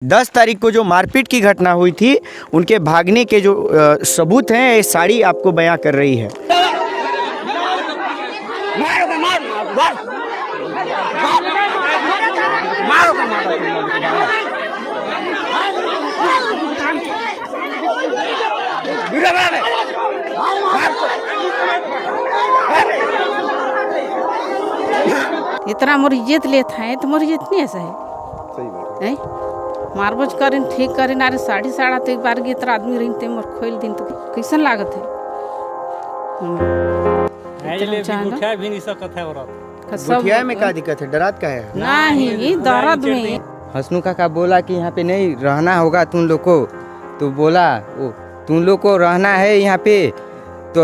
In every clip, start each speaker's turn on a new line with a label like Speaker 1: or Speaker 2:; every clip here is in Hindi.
Speaker 1: 10 तारीख को जो मारपीट की घटना हुई थी, उनके भागने के जो सबूत हैं, ये साड़ी आपको बयां कर रही है।
Speaker 2: इतना मोर इज्जत लेता है तो मोर इज्जत नहीं ऐसा है।
Speaker 1: सही बात
Speaker 2: है मारबज करें ठीक करें अरे साड़ी साड़ा तो एक बार की इतना आदमी रही ते मोर खोल दिन तो कैसन लागत है।
Speaker 3: उठा भी नहीं सकत है औरत।
Speaker 1: गुठिया में क्या दिक्कत है, डरात का है?
Speaker 2: नहीं दर्द में।
Speaker 4: हसनू काका बोला कि यहाँ पे नहीं रहना होगा तुम लोग को, तो बोला तुम लोग को रहना है यहाँ पे तो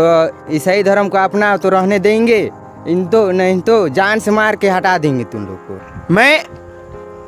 Speaker 4: ईसाई धर्म को अपना तो रहने देंगे, इन तो नहीं तो जान से मार के हटा देंगे तुम लोग को।
Speaker 1: मैं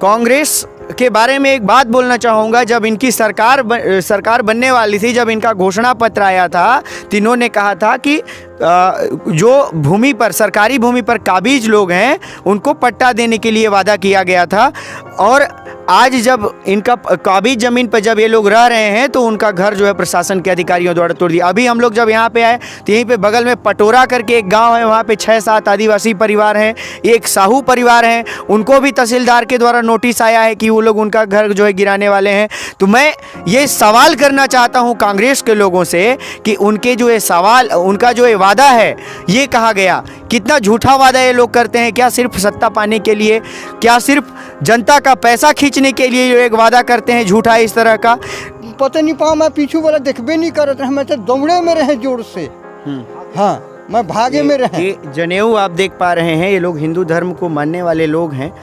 Speaker 1: कांग्रेस के बारे में एक बात बोलना चाहूँगा। जब इनकी सरकार बनने वाली थी, जब इनका घोषणा पत्र आया था, तो इन्होंने कहा था कि जो भूमि पर, सरकारी भूमि पर काबिज लोग हैं, उनको पट्टा देने के लिए वादा किया गया था। और आज जब इनका काबिज ज़मीन पर जब ये लोग रह रहे हैं, तो उनका घर जो है प्रशासन के अधिकारियों द्वारा तोड़ दिया। अभी हम लोग जब यहाँ पे आए तो यहीं पे बगल में पटोरा करके एक गांव है, वहाँ पे 6-7 आदिवासी परिवार हैं, एक साहू परिवार हैं, उनको भी तहसीलदार के द्वारा नोटिस आया है कि वो लोग उनका घर जो है गिराने वाले हैं। तो मैं ये सवाल करना चाहता हूँ कांग्रेस के लोगों से कि उनके जो ये सवाल, उनका जो ये वादा है, ये कहा गया, कितना झूठा वादा ये लोग करते हैं। क्या सिर्फ सत्ता पाने के लिए, क्या सिर्फ जनता का पैसा खींचने के लिए जो एक वादा करते हैं झूठा इस तरह का?
Speaker 5: पता नहीं पाओ, मैं पीछू वाला देखबे नहीं करत रहे, मैं तो दौड़े में रहे जोर से। हाँ, मैं भागे में रहे।
Speaker 1: ये जनेऊ आप देख पा रहे हैं, ये लोग हिंदू धर्म को मानने वाले लोग हैं।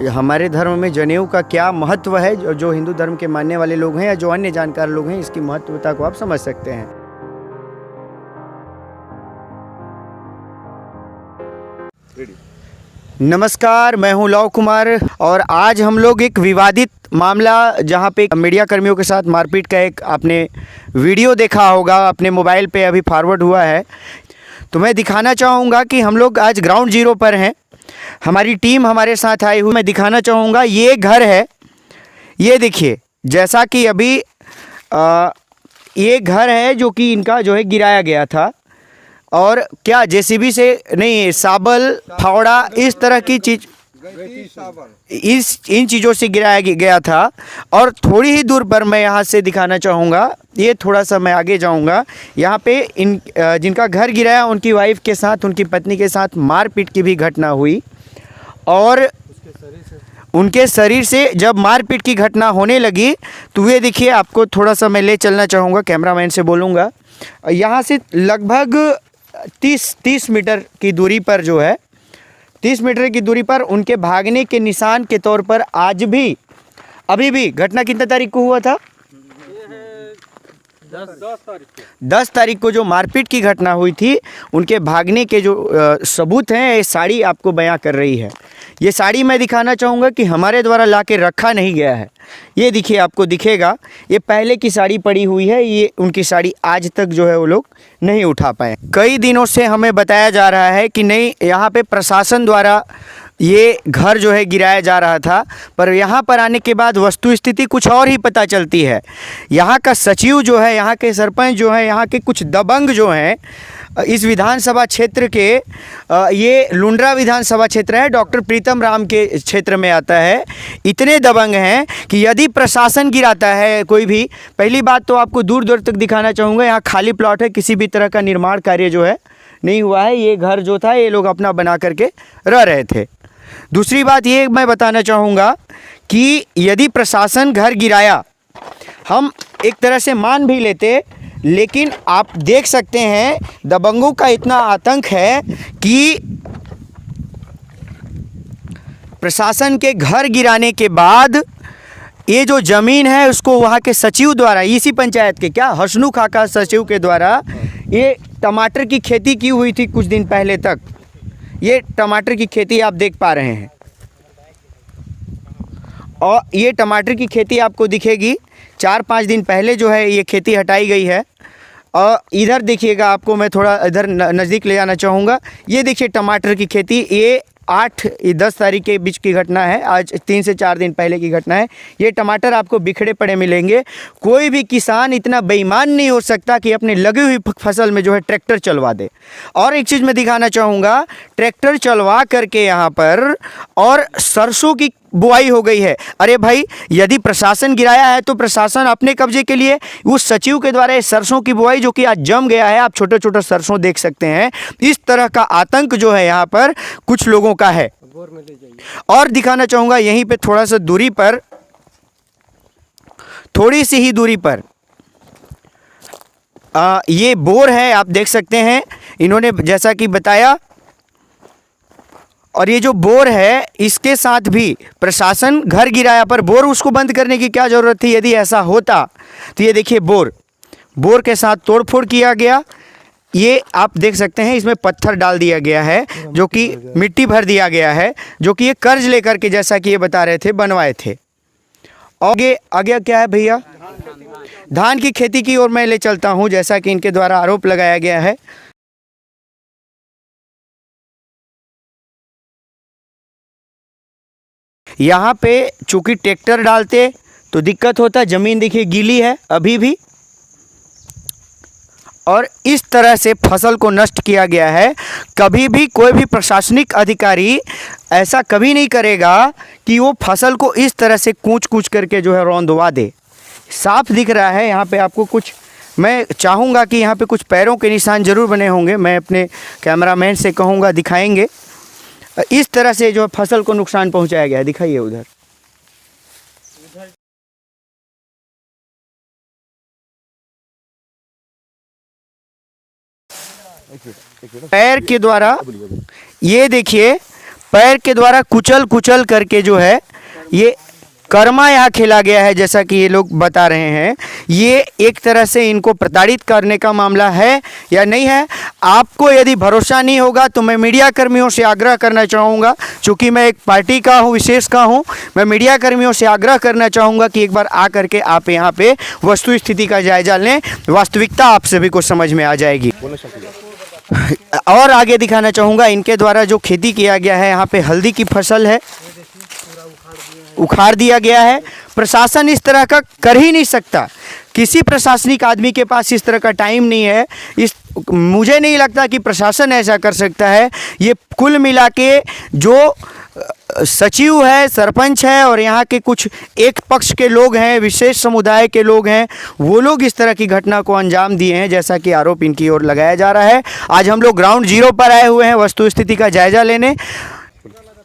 Speaker 1: हमारे धर्म में जनेऊ का क्या महत्व है, जो हिंदू धर्म के मानने वाले लोग हैं या जो अन्य जानकार लोग हैं, इसकी महत्वता को आप समझ सकते हैं। नमस्कार, मैं हूं लव कुमार और आज हम लोग एक विवादित मामला, जहां पे मीडिया कर्मियों के साथ मारपीट का एक आपने वीडियो देखा होगा, अपने मोबाइल पे अभी फॉरवर्ड हुआ है, तो मैं दिखाना चाहूँगा कि हम लोग आज ग्राउंड जीरो पर हैं। हमारी टीम हमारे साथ आई हुई। मैं दिखाना चाहूँगा, ये घर है, ये देखिए, जैसा कि अभी ये घर है जो कि इनका जो है गिराया गया था। और क्या जेसीबी से नहीं, साबल, फावड़ा, इस तरह की चीज़, इन चीज़ों से गिराया गया था। और थोड़ी ही दूर पर मैं यहाँ से दिखाना चाहूँगा, ये थोड़ा सा मैं आगे जाऊँगा, यहाँ पे जिनका घर गिराया, उनकी वाइफ के साथ, उनकी पत्नी के साथ मारपीट की भी घटना हुई। और उनके शरीर से जब मारपीट की घटना होने लगी, तो ये देखिए, आपको थोड़ा सा मैं ले चलना चाहूँगा, कैमरामैन से बोलूँगा, यहाँ से लगभग 30 मीटर की दूरी पर जो है, 30 मीटर की दूरी पर उनके भागने के निशान के तौर पर आज भी, अभी भी, घटना कितने तारीख को हुआ था? 10 तारीख को जो मारपीट की घटना हुई थी, उनके भागने के जो सबूत हैं, ये साड़ी आपको बयां कर रही है। ये साड़ी मैं दिखाना चाहूँगा कि हमारे द्वारा ला के रखा नहीं गया है। ये देखिए, आपको दिखेगा, ये पहले की साड़ी पड़ी हुई है। ये उनकी साड़ी आज तक जो है वो लोग नहीं उठा पाए। कई दिनों से हमें बताया जा रहा है कि नहीं, यहाँ पे प्रशासन द्वारा ये घर जो है गिराया जा रहा था, पर यहाँ पर आने के बाद वस्तु स्थिति कुछ और ही पता चलती है। यहाँ का सचिव जो है, यहाँ के सरपंच जो है, यहाँ के कुछ दबंग जो हैं, इस विधानसभा क्षेत्र के, ये लुंड्रा विधानसभा क्षेत्र है, डॉक्टर प्रीतम राम के क्षेत्र में आता है, इतने दबंग हैं कि यदि प्रशासन गिराता है कोई भी, पहली बात तो आपको दूर दूर तक दिखाना चाहूँगा, यहाँ खाली प्लॉट है, किसी भी तरह का निर्माण कार्य जो है नहीं हुआ है। ये घर जो था, ये लोग अपना बना करके रह रहे थे। दूसरी बात ये मैं बताना चाहूँगा कि यदि प्रशासन घर गिराया, हम एक तरह से मान भी लेते, लेकिन आप देख सकते हैं दबंगों का इतना आतंक है कि प्रशासन के घर गिराने के बाद ये जो ज़मीन है, उसको वहाँ के सचिव द्वारा, इसी पंचायत के, क्या हसनू काका सचिव के द्वारा, ये टमाटर की खेती की हुई थी कुछ दिन पहले तक। ये टमाटर की खेती आप देख पा रहे हैं, और ये टमाटर की खेती आपको दिखेगी 4-5 दिन पहले जो है ये खेती हटाई गई है। और इधर देखिएगा, आपको मैं थोड़ा इधर नज़दीक ले जाना चाहूँगा, ये देखिए टमाटर की खेती, ये 8-10 तारीख के बीच की घटना है, आज 3 से 4 दिन पहले की घटना है। ये टमाटर आपको बिखरे पड़े मिलेंगे। कोई भी किसान इतना बेईमान नहीं हो सकता कि अपनी लगी हुई फसल में जो है ट्रैक्टर चलवा दे। और एक चीज़ मैं दिखाना चाहूँगा, ट्रैक्टर चलवा करके यहाँ पर और सरसों की बुआई हो गई है। अरे भाई, यदि प्रशासन गिराया है तो प्रशासन अपने कब्जे के लिए, उस सचिव के द्वारा सरसों की बुआई जो कि आज जम गया है, आप छोटे छोटे सरसों देख सकते हैं। इस तरह का आतंक जो है यहाँ पर कुछ लोगों का है। और दिखाना चाहूँगा यहीं पे थोड़ा सा दूरी पर, थोड़ी सी ही दूरी पर ये बोर है, आप देख सकते हैं इन्होंने जैसा कि बताया। और ये जो बोर है इसके साथ भी प्रशासन घर गिराया, पर बोर उसको बंद करने की क्या ज़रूरत थी? यदि ऐसा होता तो ये देखिए बोर के साथ तोड़फोड़ किया गया। ये आप देख सकते हैं इसमें पत्थर डाल दिया गया है, जो कि मिट्टी भर दिया गया है, जो कि ये कर्ज लेकर के, जैसा कि ये बता रहे थे, बनवाए थे। आगे क्या है भैया? धान की खेती की ओर मैं ले चलता हूँ, जैसा कि इनके द्वारा आरोप लगाया गया है। यहाँ पे चूंकि ट्रैक्टर डालते तो दिक्कत होता, ज़मीन देखिए गीली है अभी भी, और इस तरह से फसल को नष्ट किया गया है। कभी भी कोई भी प्रशासनिक अधिकारी ऐसा कभी नहीं करेगा कि वो फसल को इस तरह से कूच करके जो है रौंदवा दे। साफ दिख रहा है यहाँ पे आपको कुछ, मैं चाहूँगा कि यहाँ पे कुछ पैरों के निशान ज़रूर बने होंगे। मैं अपने कैमरामैन से कहूँगा दिखाएंगे। इस तरह से जो फसल को नुकसान पहुंचाया गया है, दिखाइए उधर। पैर के द्वारा, ये देखिए पैर के द्वारा कुचल करके जो है ये कर्मा यहाँ खेला गया है, जैसा कि ये लोग बता रहे हैं। ये एक तरह से इनको प्रताड़ित करने का मामला है या नहीं है? आपको यदि भरोसा नहीं होगा तो मैं मीडिया कर्मियों से आग्रह करना चाहूँगा, चूँकि मैं एक पार्टी का हूँ, विशेष का हूँ, मैं मीडिया कर्मियों से आग्रह करना चाहूँगा कि एक बार आ करके आप यहाँ पे वस्तु स्थिति का जायजा लें। वास्तविकता आप सभी को समझ में आ जाएगी। और आगे दिखाना चाहूँगा इनके द्वारा जो खेती किया गया है, यहाँ पे हल्दी की फसल है, उखाड़ दिया गया है। प्रशासन इस तरह का कर ही नहीं सकता, किसी प्रशासनिक आदमी के पास इस तरह का टाइम नहीं है। मुझे नहीं लगता कि प्रशासन ऐसा कर सकता है। ये कुल मिला के जो सचिव है, सरपंच है और यहाँ के कुछ एक पक्ष के लोग हैं, विशेष समुदाय के लोग हैं, वो लोग इस तरह की घटना को अंजाम दिए हैं, जैसा कि आरोप इनकी ओर लगाया जा रहा है। आज हम लोग ग्राउंड जीरो पर आए हुए हैं वस्तु स्थिति का जायजा लेने।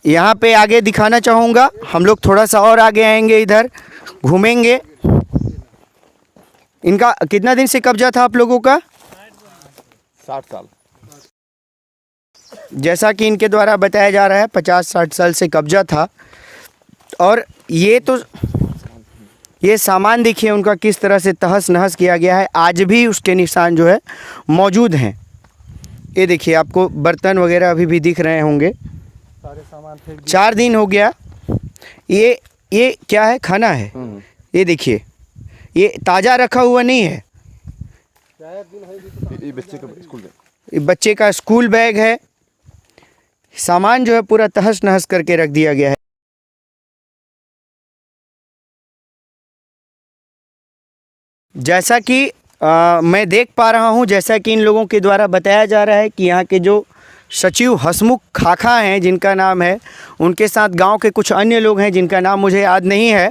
Speaker 1: यहाँ पे आगे दिखाना चाहूँगा, हम लोग थोड़ा सा और आगे आएंगे, इधर घूमेंगे। इनका कितना दिन से कब्जा था आप लोगों का?
Speaker 6: 60 साल।
Speaker 1: जैसा कि इनके द्वारा बताया जा रहा है 50-60 साल से कब्जा था। और ये सामान देखिए उनका किस तरह से तहस नहस किया गया है, आज भी उसके निशान जो है मौजूद हैं। ये देखिए आपको बर्तन वगैरह अभी भी दिख रहे होंगे। 4 दिन हो गया। ये क्या है? खाना है। ये देखिए ये ताज़ा रखा हुआ नहीं है,
Speaker 6: ये
Speaker 1: बच्चे का स्कूल बैग है। सामान जो है पूरा तहस नहस करके रख दिया गया है। जैसा कि मैं देख पा रहा हूं, जैसा कि इन लोगों के द्वारा बताया जा रहा है कि यहाँ के जो सचिव हसमुख खाखा हैं, जिनका नाम है, उनके साथ गांव के कुछ अन्य लोग हैं जिनका नाम मुझे याद नहीं है,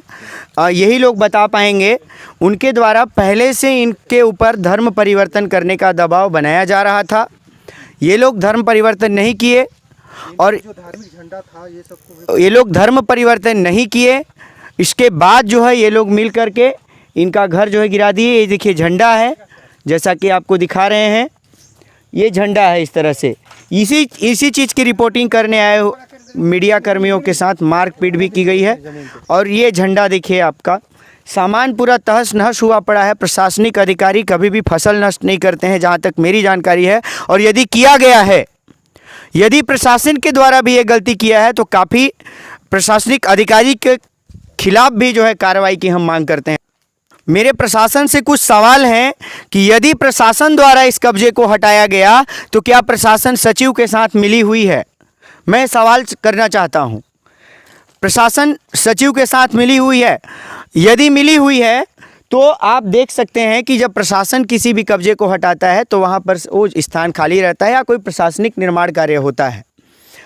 Speaker 1: यही लोग बता पाएंगे। उनके द्वारा पहले से इनके ऊपर धर्म परिवर्तन करने का दबाव बनाया जा रहा था। ये लोग धर्म परिवर्तन नहीं किए और
Speaker 5: जो धार्मिक झंडा था ये सबको
Speaker 1: ये लोग धर्म परिवर्तन नहीं किए। इसके बाद जो है ये लोग मिल करके इनका घर जो है गिरा दिए। ये देखिए झंडा है, जैसा कि आपको दिखा रहे हैं, ये झंडा है। इस तरह से इसी चीज़ की रिपोर्टिंग करने आए मीडिया कर्मियों के साथ मारपीट भी की गई है। और ये झंडा देखिए आपका, सामान पूरा तहस नहस हुआ पड़ा है। प्रशासनिक अधिकारी कभी भी फसल नष्ट नहीं करते हैं, जहाँ तक मेरी जानकारी है। और यदि किया गया है, यदि प्रशासन के द्वारा भी ये गलती किया है, तो काफ़ी प्रशासनिक अधिकारी के खिलाफ भी जो है कार्रवाई की हम मांग करते हैं। मेरे प्रशासन से कुछ सवाल हैं कि यदि प्रशासन द्वारा इस कब्जे को हटाया गया तो क्या प्रशासन सचिव के साथ मिली हुई है? मैं सवाल करना चाहता हूँ, प्रशासन सचिव के साथ मिली हुई है? यदि मिली हुई है तो आप देख सकते हैं कि जब प्रशासन किसी भी कब्जे को हटाता है तो वहाँ पर वो स्थान खाली रहता है या कोई प्रशासनिक निर्माण कार्य होता है।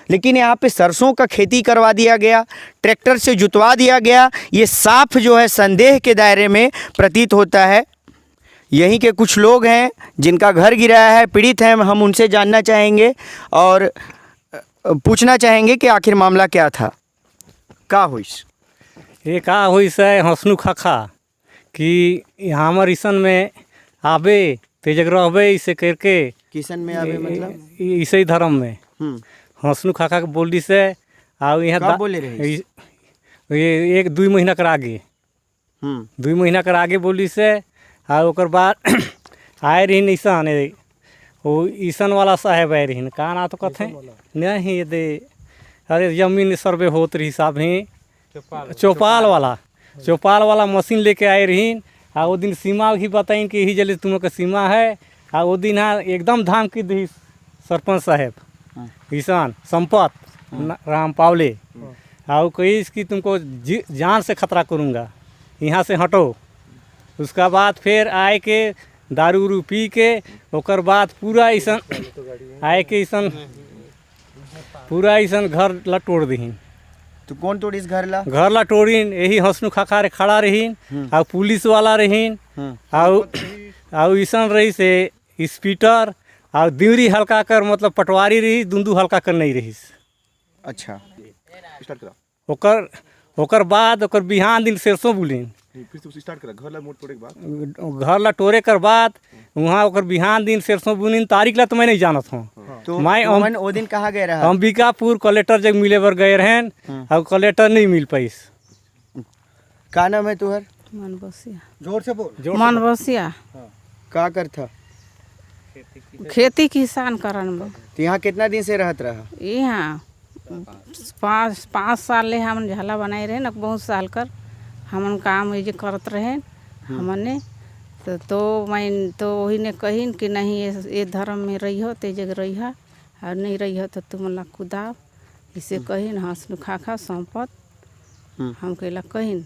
Speaker 1: लेकिन यहाँ पे सरसों का खेती करवा दिया गया, ट्रैक्टर से जुतवा दिया गया। ये साफ जो है संदेह के दायरे में प्रतीत होता है। यहीं के कुछ लोग हैं जिनका घर गिराया है, पीड़ित हैं, हम उनसे जानना चाहेंगे और पूछना चाहेंगे कि आखिर मामला क्या था, का हुईस?
Speaker 3: ये का हुई से हंसनू खाखा कि हमर ईसन में आबे ते जग रहबे इसे करके
Speaker 1: किसन में आवे मतलब
Speaker 3: ईसाई धर्म में हंसनू खाखा के बोली से और यहाँ
Speaker 1: कब बोले रहे?
Speaker 3: ये 1-2 महीना कर आगे 2 महीना कर आगे बोली से और ओकर बाद आए रही ईसान वो ईसन वाला साहेब आए रही का ना तो कथे नहीं दे अरे जमीन सर्वे होत रही साहब ही चौपाल वाला मशीन लेके आए रही। और वो दिन सीमा भी बताइन कि यही जले तुम का सीमा है। और वो दिन हाँ एकदम धाम की दी सरपंच साहेब किसान संपत राम पावले और कही कि तुमको जान से खतरा करूँगा, यहाँ से हटो। उसका बाद फिर आए के दारू उरू पी के ओकर बाद पूरा ऐसा आए के पूरा ऐसा घर ला तोड़ दहीन।
Speaker 1: तो कौन तोड़ी इस घर
Speaker 3: ला तोड़ीन? यही हंसनू खाखा रे खड़ा रहीन और पुलिस वाला रहीन और ऐसा रही से स्पीटर और दिवरी हल्का कर मतलब पटवारी रही, दुंदू हल्का कर नहीं रही।
Speaker 1: अच्छा,
Speaker 6: स्टार्ट करा
Speaker 3: ओकर बाद ओकर बिहान दिन सरसों बुलिन
Speaker 6: फिर से स्टार्ट करा घर ला मोड़ तोड़े के बाद
Speaker 3: घर ला तोड़े कर बाद वहाँ ओकर बिहान दिन सरसों बुनिन। तारीख ला तो मैं नहीं जानत हूँ।
Speaker 1: तो
Speaker 3: मैं
Speaker 1: वो दिन कहाँ गए रहा?
Speaker 3: अंबिकापुर कलेक्टर जब मिले बर गए रहन और कलेक्टर नहीं मिल पाइस।
Speaker 1: का नाम है तुहर?
Speaker 2: मनबसिया।
Speaker 5: जोर से बोल।
Speaker 2: मनबसिया
Speaker 1: का कर था?
Speaker 2: खेती किसान करन में।
Speaker 1: तो यहाँ कितना दिन से रहत रहा?
Speaker 2: यहाँ 5 साल ले हम झाला बनाए रहे न, बहुत साल कर हमन काम ये करत रहे हमने तो मैं तो वही ने कहीन कि नहीं ये धर्म में रही हो ते जग रही है और नहीं रही हो तो तुम ला खुदाओ इसे कहीन हंसनू खाखा संपत हम कहला कहीन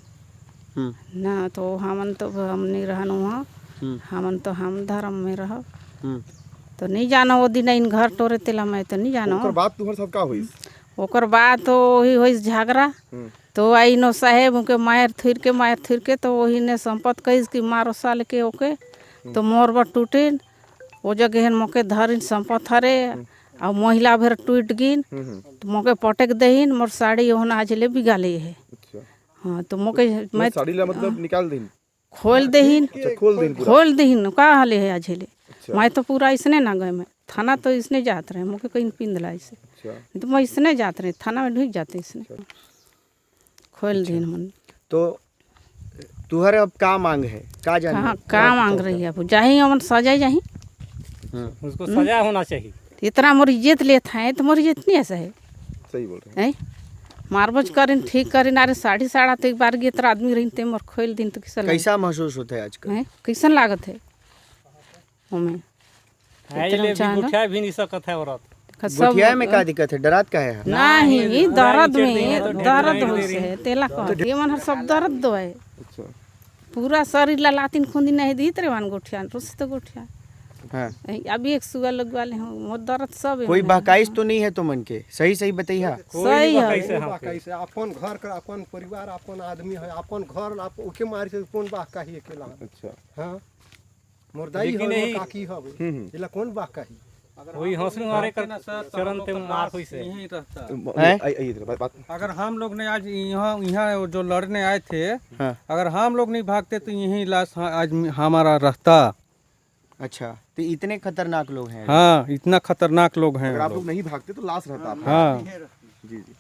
Speaker 2: ना। तो हमन तो हम नहीं रहन वहाँ, हमन तो हम धर्म में रह तो नहीं जाना। वो दिन इन घर तोड़े तेला मैं तो नहीं जाना।
Speaker 6: ओकर बाद तुहर सब का हुई?
Speaker 2: ओकर बाद तो वही हुई झगड़ा। तो आई नो साहेब उनके मायर थुर के तो वही ने संपत कही कि मारो साल के ओके तो मोर बर टूटे वो जगह मौके धरिन संपत हरे और महिला भर टूट गिन तो मौके पटक दहीन मोर साड़ी होना आज ले बिगा ले है। हाँ तो मौके मैं
Speaker 6: साड़ी ला मतलब निकाल देन
Speaker 2: खोल दहीन
Speaker 6: खोल देन
Speaker 2: का हाले है आज ले। मैं तो पूरा इसने ना गए, मैं थाना तो इसने जात रहे मौके कहीं पिंदला इसे तो मैं इसने जात रहे थाना में ढुक जाते इसने खोल दिन मन।
Speaker 1: तो तुहर अब का मांग है? का जान?
Speaker 2: हाँ का मांग रही है? अब जाही हमन सजा जाही,
Speaker 3: उसको सजा होना चाहिए।
Speaker 2: इतना मोर इज्जत लेता है तो मोर इज्जत नहीं ऐसा है।
Speaker 6: सही बोल रहे हैं।
Speaker 2: मारबज करिन ठीक करिन अरे साड़ी साड़ा तो एक बार गे इतना आदमी रही ते मोर खोल दिन तो
Speaker 1: कैसा महसूस होता है आजकल?
Speaker 2: कैसन लागत है हमें?
Speaker 3: गुठिया भी नहीं सकत है औरत।
Speaker 1: गुठिया में का दिक्कत है? डरात का है?
Speaker 2: नहीं दर्द में दर्द हो से तेला कह ये मन सब दर्द दो है।
Speaker 6: अच्छा
Speaker 2: पूरा शरीर ला लातिन खुंदी नहीं दी रे वन गुठिया रुस तो गुठिया।
Speaker 1: हाँ
Speaker 2: अभी एक सुगर लगवा ले मोर दर्द सब है।
Speaker 1: कोई बहकाइश तो नहीं है तो मन के? सही बतैया।
Speaker 2: सही है।
Speaker 5: कैसे अपन घर कर अपन परिवार अपन आदमी है अपन घर ओके मार से कौन बहकाही अकेला? अच्छा हाँ मुर्दाई हो काकी हो इला कौन बहकाही?
Speaker 3: वही हंसने मारे कर चरण ते मार होई से
Speaker 7: यहीं रहता। अगर हम लोग ने आज यहाँ जो लड़ने आए थे अगर हम लोग नहीं भागते तो यही लाश आज हमारा रहता।
Speaker 1: अच्छा तो इतने खतरनाक लोग हैं?
Speaker 7: हाँ इतना खतरनाक लोग हैं।
Speaker 6: अगर आप लोग नहीं भागते तो लाश रहता आपका।
Speaker 7: हाँ
Speaker 6: जी जी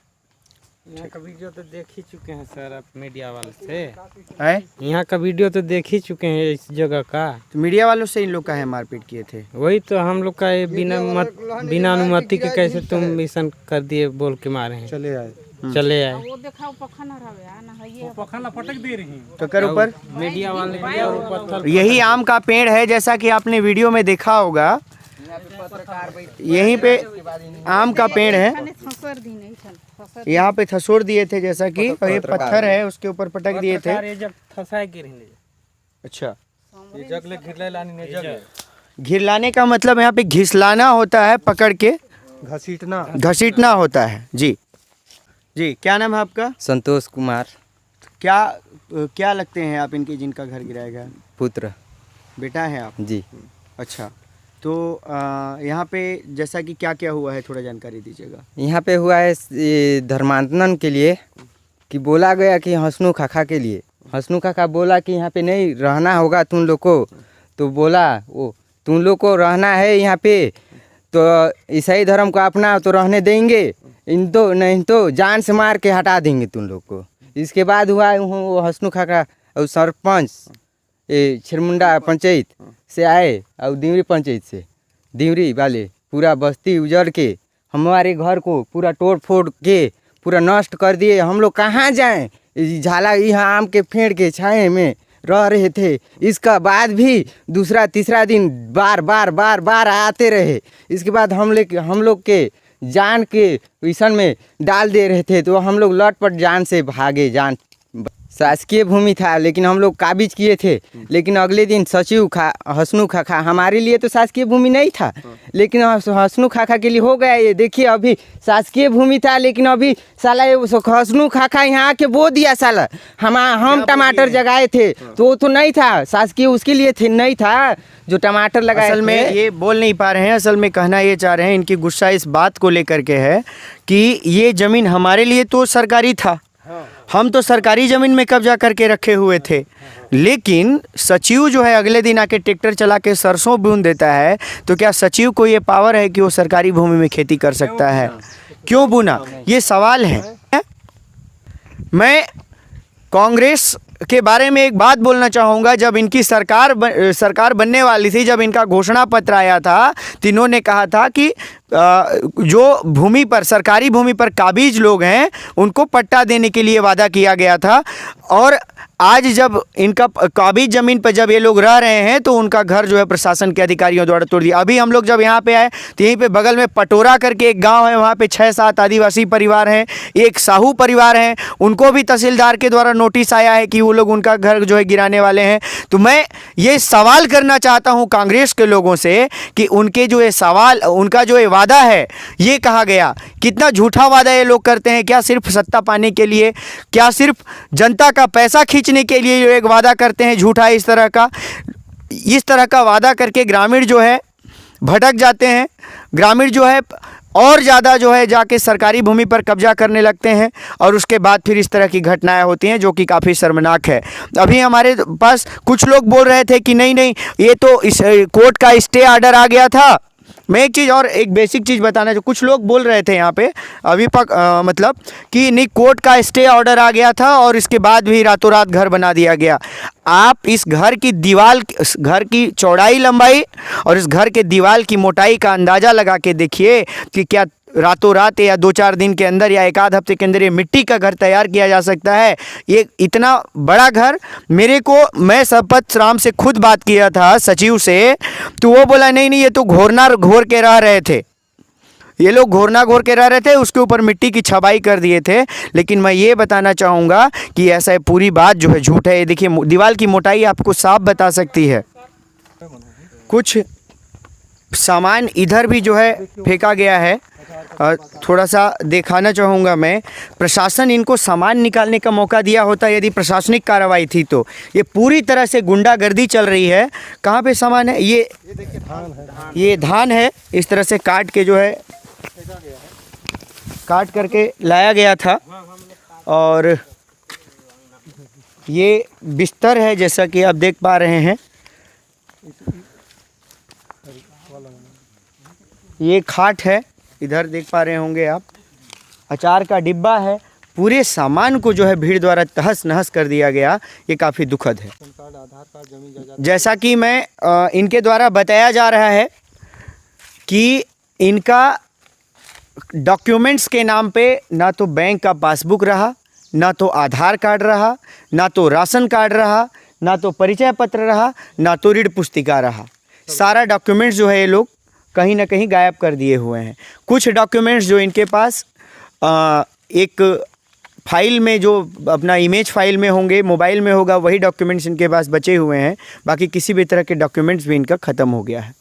Speaker 8: यहाँ का वीडियो तो देख ही चुके हैं सर आप मीडिया वाले से।
Speaker 1: है
Speaker 8: यहाँ का वीडियो तो देख ही चुके हैं इस जगह का।
Speaker 1: तो मीडिया वालों से इन लोग का है मारपीट किए थे?
Speaker 8: वही तो हम लोग का ये बिना अनुमति के कैसे तुम मिशन कर दिए बोल के मारे हैं।
Speaker 6: चले आए
Speaker 2: वो देखा पखना रहे आना है ये
Speaker 3: पखना पटक दे रही
Speaker 1: तो कर ऊपर
Speaker 8: मीडिया वाले पत्थर
Speaker 1: यही आम का पेड़ है जैसा कि आपने वीडियो में देखा होगा। यहीं पे आम का पेड़ है, यहाँ पे थसोड़ दिए थे जैसा कि, और ये पत्थर है उसके ऊपर पटक दिए थे। अच्छा,
Speaker 7: ये जग ले घिरले लानी ने जग
Speaker 1: घिरलाने का मतलब यहाँ पे घिसलाना होता है, पकड़ के घसीटना होता है। जी जी, क्या नाम है आपका?
Speaker 4: संतोष कुमार।
Speaker 1: क्या लगते हैं आप इनके जिनका घर गिराया गया?
Speaker 4: पुत्र।
Speaker 1: बेटा है आप?
Speaker 4: जी।
Speaker 1: अच्छा, तो यहाँ पे जैसा कि क्या क्या हुआ है थोड़ा जानकारी दीजिएगा।
Speaker 4: यहाँ पे हुआ है ये धर्मांतरण के लिए, कि बोला गया कि हंसनू खाखा के लिए, हंसनू खाखा बोला कि यहाँ पे नहीं रहना होगा तुम लोग को, तो बोला वो तुम लोग को रहना है यहाँ पे तो ईसाई धर्म को अपना तो रहने देंगे, इन तो नहीं तो जान से मार के हटा देंगे तुम लोग को। इसके बाद हुआ वो हंसनू खाखा और सरपंच ये छिरमुंडा पंचायत से आए और दिमरी पंचायत से, दिमरी वाले पूरा बस्ती उजड़ के हमारे घर को पूरा तोड़ फोड़ के पूरा नष्ट कर दिए। हम लोग कहाँ जाएं? झाला यहाँ आम के पेड़ के छाए में रह रहे थे। इसका बाद भी दूसरा तीसरा दिन बार बार आते रहे। इसके बाद हम लोग के जान के विषण में डाल दे रहे थे, तो हम लोग लटपट जान से भागे। जान शासकीय भूमि था लेकिन हम लोग काबिज किए थे, लेकिन अगले दिन सचिव हंसनू खाखा, हमारे लिए तो शासकीय भूमि नहीं था लेकिन हंसनू खाखा के लिए हो गया। ये देखिए अभी शासकीय भूमि था लेकिन अभी साला ये हंसनू खाखा यहाँ आके बो दिया साला। हम टमाटर जगाए थे तो वो तो नहीं था शासकीय, उसके लिए थे नहीं था जो टमाटर लगाए।
Speaker 1: असल में ये बोल नहीं पा रहे हैं, असल में कहना ये चाह रहे हैं, इनकी गुस्सा इस बात को लेकर के है कि ये ज़मीन हमारे लिए तो सरकारी था, हम तो सरकारी ज़मीन में कब्जा करके रखे हुए थे, लेकिन सचिव जो है अगले दिन आके ट्रैक्टर चला के सरसों बून देता है, तो क्या सचिव को ये पावर है कि वो सरकारी भूमि में खेती कर सकता है? क्यों बुना? ये सवाल है। मैं कांग्रेस के बारे में एक बात बोलना चाहूँगा। जब इनकी सरकार बनने वाली थी, जब इनका घोषणा पत्र आया था, तो इन्होंने कहा था कि जो भूमि पर सरकारी भूमि पर काबिज लोग हैं उनको पट्टा देने के लिए वादा किया गया था। और आज जब इनका काबिज ज़मीन पर जब ये लोग रह रहे हैं तो उनका घर जो है प्रशासन के अधिकारियों द्वारा तोड़ दिया। अभी हम लोग जब यहाँ पे आए तो यहीं पे बगल में पटोरा करके एक गांव है, वहाँ पे 6-7 आदिवासी परिवार हैं, एक साहू परिवार हैं, उनको भी तहसीलदार के द्वारा नोटिस आया है कि वो लोग उनका घर जो है गिराने वाले हैं। तो मैं ये सवाल करना चाहता हूँ कांग्रेस के लोगों से कि उनके जो ये सवाल, उनका जो ये वादा है, ये कहा गया, कितना झूठा वादा ये लोग करते हैं। क्या सिर्फ सत्ता पाने के लिए, क्या सिर्फ जनता का पैसा खींचने के लिए जो एक वादा करते हैं झूठा? इस तरह का वादा करके ग्रामीण जो है भटक जाते हैं, ग्रामीण जो है और ज़्यादा जो है जाके सरकारी भूमि पर कब्जा करने लगते हैं, और उसके बाद फिर इस तरह की घटनाएं होती हैं जो कि काफ़ी शर्मनाक है। अभी हमारे पास कुछ लोग बोल रहे थे कि नहीं ये तो इस कोर्ट का स्टे ऑर्डर आ गया था। मैं एक चीज़ और एक बेसिक चीज़ बताना, जो कुछ लोग बोल रहे थे यहाँ पे अभी मतलब कि नहीं कोर्ट का स्टे ऑर्डर आ गया था और इसके बाद भी रातों रात घर बना दिया गया। आप इस घर की दीवार, घर की चौड़ाई लंबाई और इस घर के दीवार की मोटाई का अंदाज़ा लगा के देखिए कि क्या रातों रात या 2-4 दिन के अंदर या 1 आध हफ्ते के अंदर ये मिट्टी का घर तैयार किया जा सकता है? ये इतना बड़ा घर, मैं शपथ राम से खुद बात किया था सचिव से, तो वो बोला नहीं ये तो घोर के रह रहे थे, ये लोग घोर के रह रहे थे, उसके ऊपर मिट्टी की छपाई कर दिए थे। लेकिन मैं ये बताना चाहूँगा कि ऐसा पूरी बात जो है झूठ है। ये देखिए दीवार की मोटाई आपको साफ बता सकती है। कुछ सामान इधर भी जो है फेंका गया है, थोड़ा सा दिखाना चाहूँगा मैं। प्रशासन इनको सामान निकालने का मौका दिया होता, यदि प्रशासनिक कार्रवाई थी तो। ये पूरी तरह से गुंडागर्दी चल रही है। कहाँ पे सामान है? ये धान है, इस तरह से काट के जो है काट करके लाया गया था। और ये बिस्तर है जैसा कि आप देख पा रहे हैं, ये खाट है, इधर देख पा रहे होंगे आप, अचार का डिब्बा है। पूरे सामान को जो है भीड़ द्वारा तहस नहस कर दिया गया। ये काफ़ी दुखद है। जैसा कि मैं इनके द्वारा बताया जा रहा है कि इनका डॉक्यूमेंट्स के नाम पे ना तो बैंक का पासबुक रहा, ना तो आधार कार्ड रहा, ना तो राशन कार्ड रहा, ना तो परिचय पत्र रहा, ना तो ऋण पुस्तिका रहा। सारा डॉक्यूमेंट्स जो है ये लोग कहीं ना कहीं गायब कर दिए हुए हैं। कुछ डॉक्यूमेंट्स जो इनके पास एक फाइल में, जो अपना इमेज फाइल में होंगे, मोबाइल में होगा, वही डॉक्यूमेंट्स इनके पास बचे हुए हैं। बाकी किसी भी तरह के डॉक्यूमेंट्स भी इनका ख़त्म हो गया है।